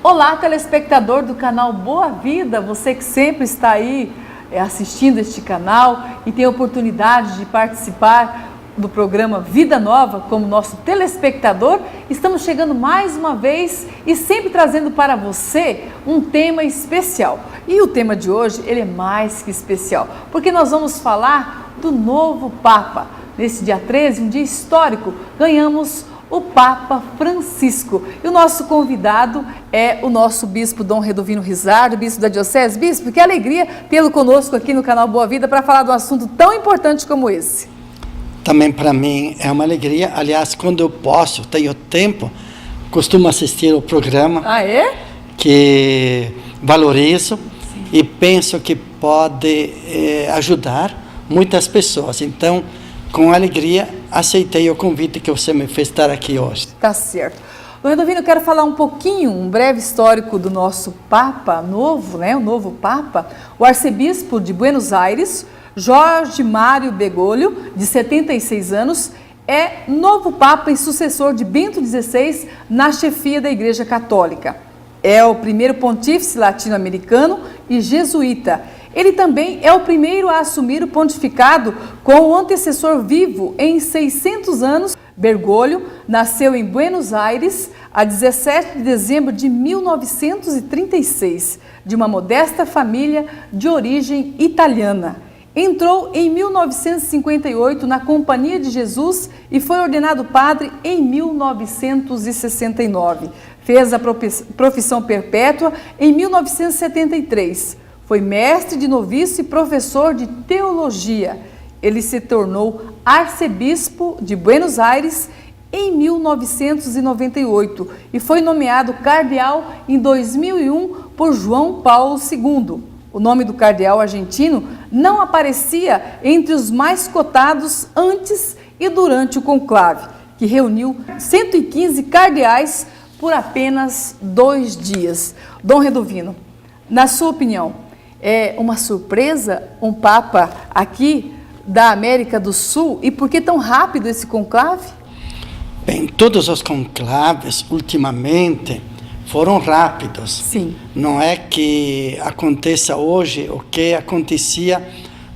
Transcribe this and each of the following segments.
Olá, telespectador do canal Boa Vida, você que sempre está aí assistindo este canal e tem a oportunidade de participar do programa Vida Nova como nosso telespectador. Estamos chegando mais uma vez e sempre trazendo para você um tema especial. E o tema de hoje, ele é mais que especial, porque nós vamos falar do novo Papa. Nesse dia 13, um dia histórico, ganhamos o Papa Francisco. E o nosso convidado é o nosso bispo Dom Redovino Rizardo, bispo da Diocese. Bispo, que alegria tê-lo conosco aqui no canal Boa Vida para falar de um assunto tão importante como esse. Também para mim é uma alegria. Aliás, quando eu posso, tenho tempo, costumo assistir o programa. Ah, é? Que valorizo. Sim. E penso que pode ajudar muitas pessoas. Então, com alegria, aceitei o convite que você me fez estar aqui hoje. Tá certo. Dom Redovino, eu quero falar um breve histórico do nosso Papa novo, né? O novo Papa, o arcebispo de Buenos Aires, Jorge Mário Bergoglio, de 76 anos, é novo Papa e sucessor de Bento XVI na chefia da Igreja Católica. É o primeiro pontífice latino-americano e jesuíta. Ele também é o primeiro a assumir o pontificado com o antecessor vivo em 600 anos. Bergoglio nasceu em Buenos Aires a 17 de dezembro de 1936, de uma modesta família de origem italiana. Entrou em 1958 na Companhia de Jesus e foi ordenado padre em 1969. Fez a profissão perpétua em 1973. Foi mestre de noviço e professor de teologia. Ele se tornou arcebispo de Buenos Aires em 1998 e foi nomeado cardeal em 2001 por João Paulo II. O nome do cardeal argentino não aparecia entre os mais cotados antes e durante o conclave, que reuniu 115 cardeais por apenas 2 dias. Dom Redovino, na sua opinião, é uma surpresa um Papa aqui da América do Sul? E por que tão rápido esse conclave? Bem, todos os conclaves, ultimamente, foram rápidos. Sim. Não é que aconteça hoje o que acontecia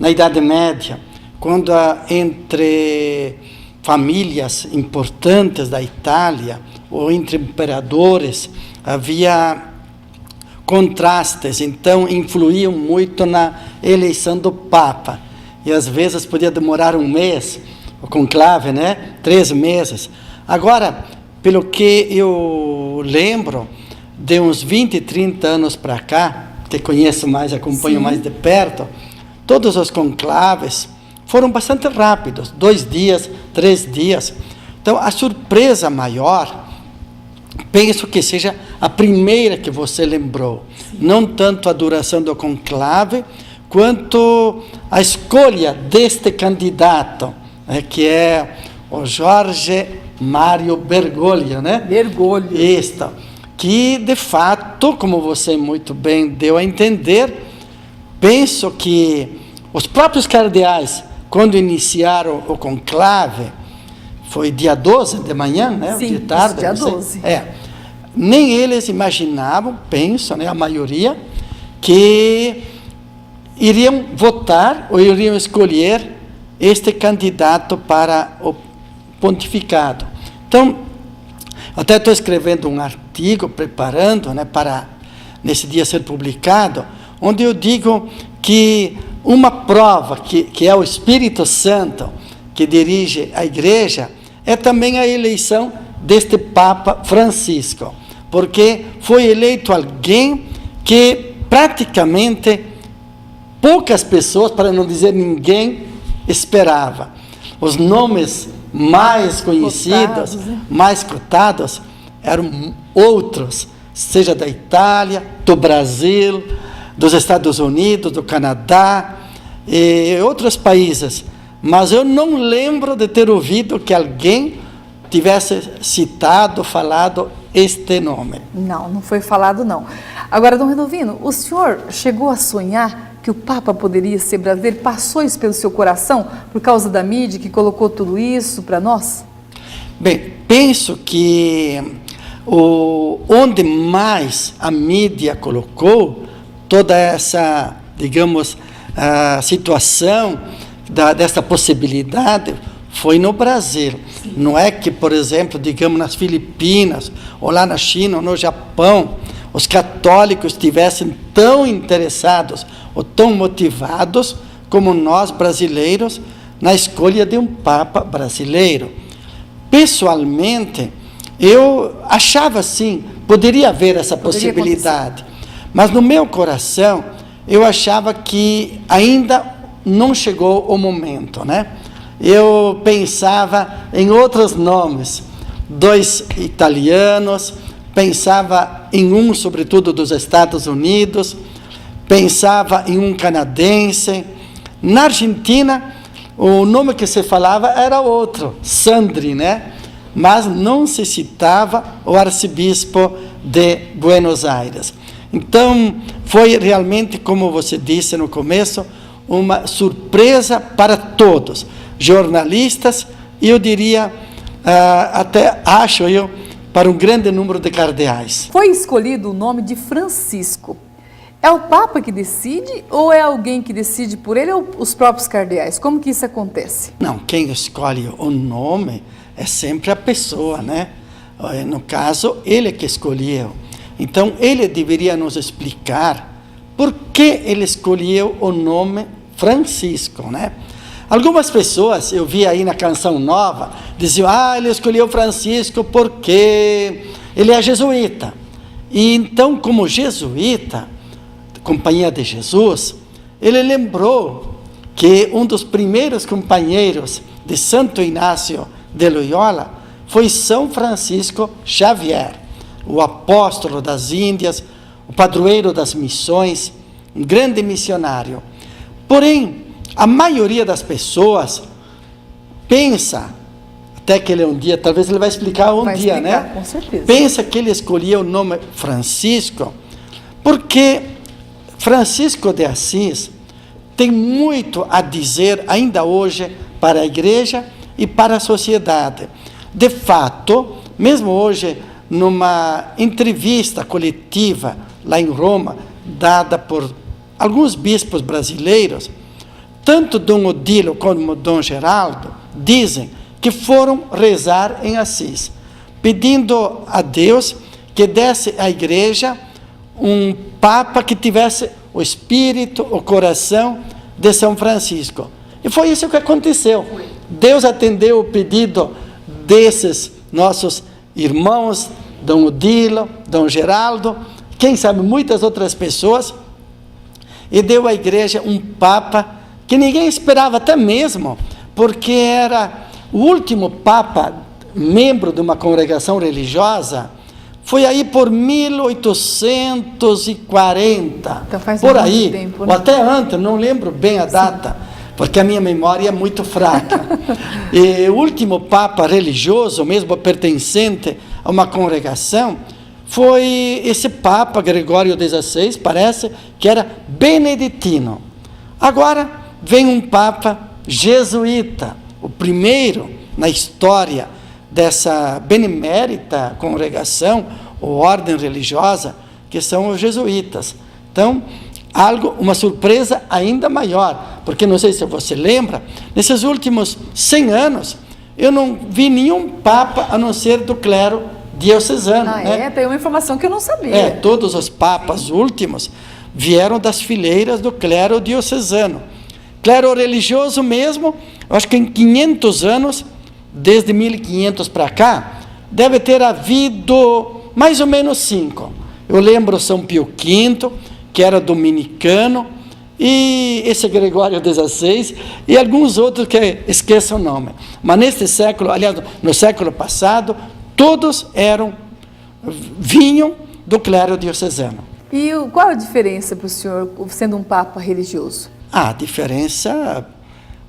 na Idade Média, quando entre famílias importantes da Itália ou entre imperadores havia contrastes, então influíam muito na eleição do Papa. E às vezes podia demorar 1 mês, o conclave, né? 3 meses. Agora, pelo que eu lembro, de uns 20, 30 anos para cá, que conheço mais, acompanho Sim. mais de perto, todos os conclaves foram bastante rápidos, 2 dias, 3 dias. Então, a surpresa maior, penso que seja a primeira que você lembrou. Sim. Não tanto a duração do conclave, quanto a escolha deste candidato, né, que é o Jorge Mário Bergoglio, né? Bergoglio. Isto, que de fato, como você muito bem deu a entender, penso que os próprios cardeais, quando iniciaram o conclave, foi dia 12 de manhã, né? Sim, de tarde, dia 12. Nem eles imaginavam, penso, né, a maioria, que iriam votar ou iriam escolher este candidato para o pontificado. Então, até estou escrevendo um artigo, preparando, né, para nesse dia ser publicado, onde eu digo que uma prova que é o Espírito Santo que dirige a Igreja é também a eleição deste Papa Francisco, porque foi eleito alguém que praticamente poucas pessoas, para não dizer ninguém, esperava. Os nomes mais conhecidos, mais cotados, eram outros, seja da Itália, do Brasil, dos Estados Unidos, do Canadá e outros países. Mas eu não lembro de ter ouvido que alguém tivesse citado, falado este nome. Não foi falado não. Agora, Dom Redovino, o senhor chegou a sonhar que o Papa poderia ser brasileiro? Passou isso pelo seu coração por causa da mídia que colocou tudo isso para nós? Bem, penso que onde mais a mídia colocou toda essa, digamos, situação dessa possibilidade foi no Brasil. Sim. Não é que, por exemplo, digamos, nas Filipinas, ou lá na China, ou no Japão, os católicos estivessem tão interessados ou tão motivados como nós brasileiros na escolha de um Papa brasileiro. Pessoalmente, eu achava assim, poderia haver essa possibilidade, mas no meu coração eu achava que ainda não chegou o momento, né? Eu pensava em outros nomes, 2 italianos, pensava em um, sobretudo, dos Estados Unidos, pensava em um canadense. Na Argentina, o nome que se falava era outro, Sandri, né? Mas não se citava o arcebispo de Buenos Aires. Então, foi realmente, como você disse no começo, uma surpresa para todos, jornalistas, e eu diria, até acho eu, para um grande número de cardeais. Foi escolhido o nome de Francisco. É o Papa que decide ou é alguém que decide por ele ou os próprios cardeais? Como que isso acontece? Não, quem escolhe o nome é sempre a pessoa, né? No caso, ele que escolheu. Então, ele deveria nos explicar por que ele escolheu o nome Francisco, né? Algumas pessoas, eu vi aí na Canção Nova, diziam, ele escolheu Francisco porque ele é jesuíta. E então, como jesuíta, Companhia de Jesus, ele lembrou que um dos primeiros companheiros de Santo Inácio de Loyola foi São Francisco Xavier, o apóstolo das Índias, o padroeiro das missões, um grande missionário. Porém, a maioria das pessoas pensa, até que ele um dia, talvez ele vai explicar um dia, né? Com certeza. Pensa que ele escolheu o nome Francisco, porque Francisco de Assis tem muito a dizer ainda hoje para a igreja e para a sociedade. De fato, mesmo hoje, numa entrevista coletiva lá em Roma, dada por alguns bispos brasileiros, tanto Dom Odilo como Dom Geraldo dizem que foram rezar em Assis, pedindo a Deus que desse à igreja um Papa que tivesse o espírito, o coração de São Francisco. E foi isso que aconteceu. Deus atendeu o pedido desses nossos irmãos, Dom Odilo, Dom Geraldo, quem sabe muitas outras pessoas, e deu à igreja um Papa que ninguém esperava, até mesmo porque era o último Papa, membro de uma congregação religiosa, foi aí por 1840, então faz por muito aí, tempo, ou né? até antes, não lembro bem a data, porque a minha memória é muito fraca. E o último Papa religioso, mesmo pertencente a uma congregação, foi esse Papa Gregório XVI, parece, que era beneditino. Agora vem um Papa jesuíta, o primeiro na história dessa benemérita congregação ou ordem religiosa, que são os jesuítas. Então, uma surpresa ainda maior, porque não sei se você lembra, nesses últimos 100 anos, eu não vi nenhum Papa a não ser do clero diocesano. Né? Tem uma informação que eu não sabia. Todos os papas últimos vieram das fileiras do clero diocesano. Clero religioso mesmo, eu acho que em 500 anos, desde 1500 para cá, deve ter havido mais ou menos 5. Eu lembro São Pio V, que era dominicano, e esse Gregório XVI, e alguns outros que esqueçam o nome. Mas neste século, aliás, no século passado, todos vinham do clero diocesano. E qual a diferença para o senhor, sendo um Papa religioso? A diferença,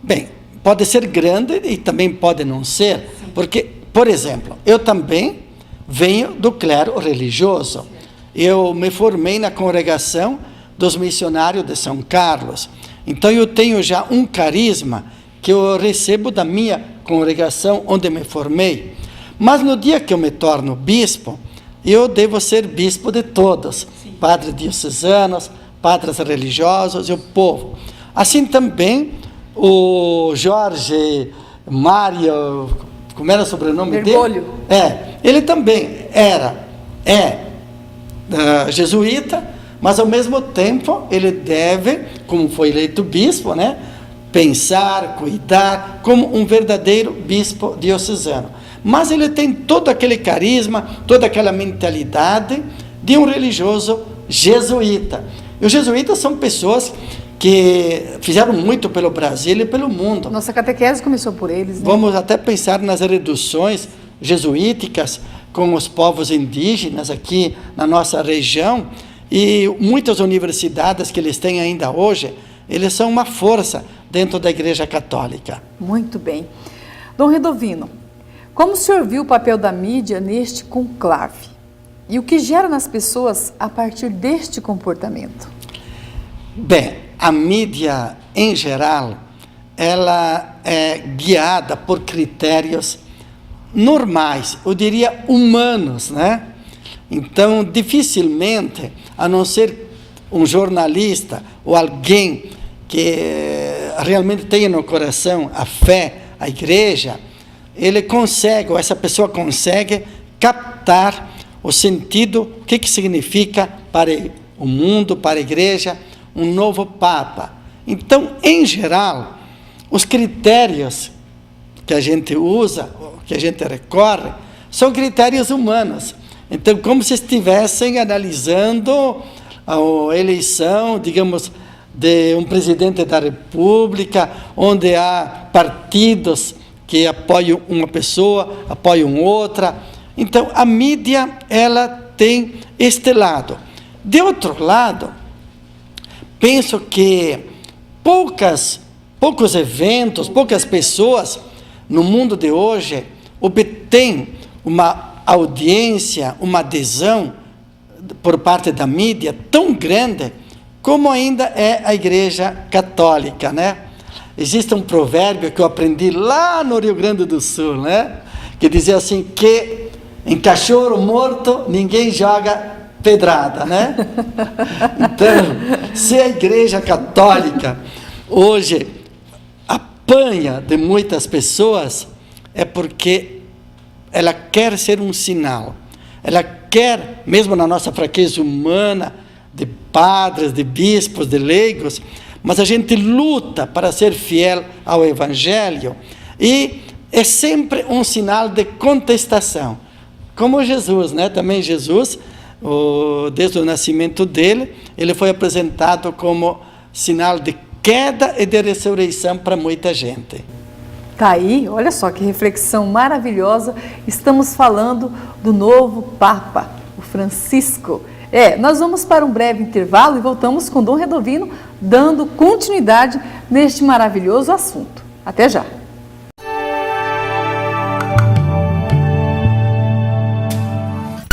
bem, pode ser grande e também pode não ser, porque, por exemplo, eu também venho do clero religioso. Eu me formei na congregação dos missionários de São Carlos. Então eu tenho já um carisma que eu recebo da minha congregação onde me formei. Mas no dia que eu me torno bispo, eu devo ser bispo de todos, padres diocesanos, padres religiosos e o povo. Assim também o Jorge Mário, como era o sobrenome Bergoglio. dele? Ele também é jesuíta, mas ao mesmo tempo ele deve, como foi eleito bispo, né, pensar, cuidar como um verdadeiro bispo diocesano. Mas ele tem todo aquele carisma, toda aquela mentalidade de um religioso jesuíta. E os jesuítas são pessoas que fizeram muito pelo Brasil e pelo mundo. Nossa catequese começou por eles, né? Vamos até pensar nas reduções jesuíticas com os povos indígenas aqui na nossa região, e muitas universidades que eles têm ainda hoje, eles são uma força dentro da Igreja Católica. Muito bem. Dom Redovino, como o senhor viu o papel da mídia neste conclave? E o que gera nas pessoas a partir deste comportamento? Bem, a mídia, em geral, ela é guiada por critérios normais, eu diria humanos, né? Então, dificilmente, a não ser um jornalista ou alguém que realmente tenha no coração a fé, a igreja, ele consegue, ou essa pessoa consegue captar o sentido, o que significa para o mundo, para a igreja, um novo Papa. Então, em geral, os critérios que a gente usa, que a gente recorre, são critérios humanos. Então, como se estivessem analisando a eleição, digamos, de um presidente da República, onde há partidos que apoiam uma pessoa, apoiam outra. Então, a mídia, ela tem este lado. De outro lado, penso que poucos eventos, poucas pessoas no mundo de hoje obtêm uma audiência, uma adesão por parte da mídia tão grande como ainda é a Igreja Católica, né? Existe um provérbio que eu aprendi lá no Rio Grande do Sul, né? Que dizia assim, que em cachorro morto ninguém joga pedrada, né? Então, se a Igreja Católica hoje apanha de muitas pessoas, é porque ela quer ser um sinal. Ela quer, mesmo na nossa fraqueza humana, de padres, de bispos, de leigos, mas a gente luta para ser fiel ao Evangelho, e é sempre um sinal de contestação. Como Jesus, né? Também Jesus, desde o nascimento dele, ele foi apresentado como sinal de queda e de ressurreição para muita gente. Tá aí, olha só que reflexão maravilhosa. Estamos falando do novo Papa, o Francisco. Nós vamos para um breve intervalo e voltamos com Dom Redovino, dando continuidade neste maravilhoso assunto. Até já!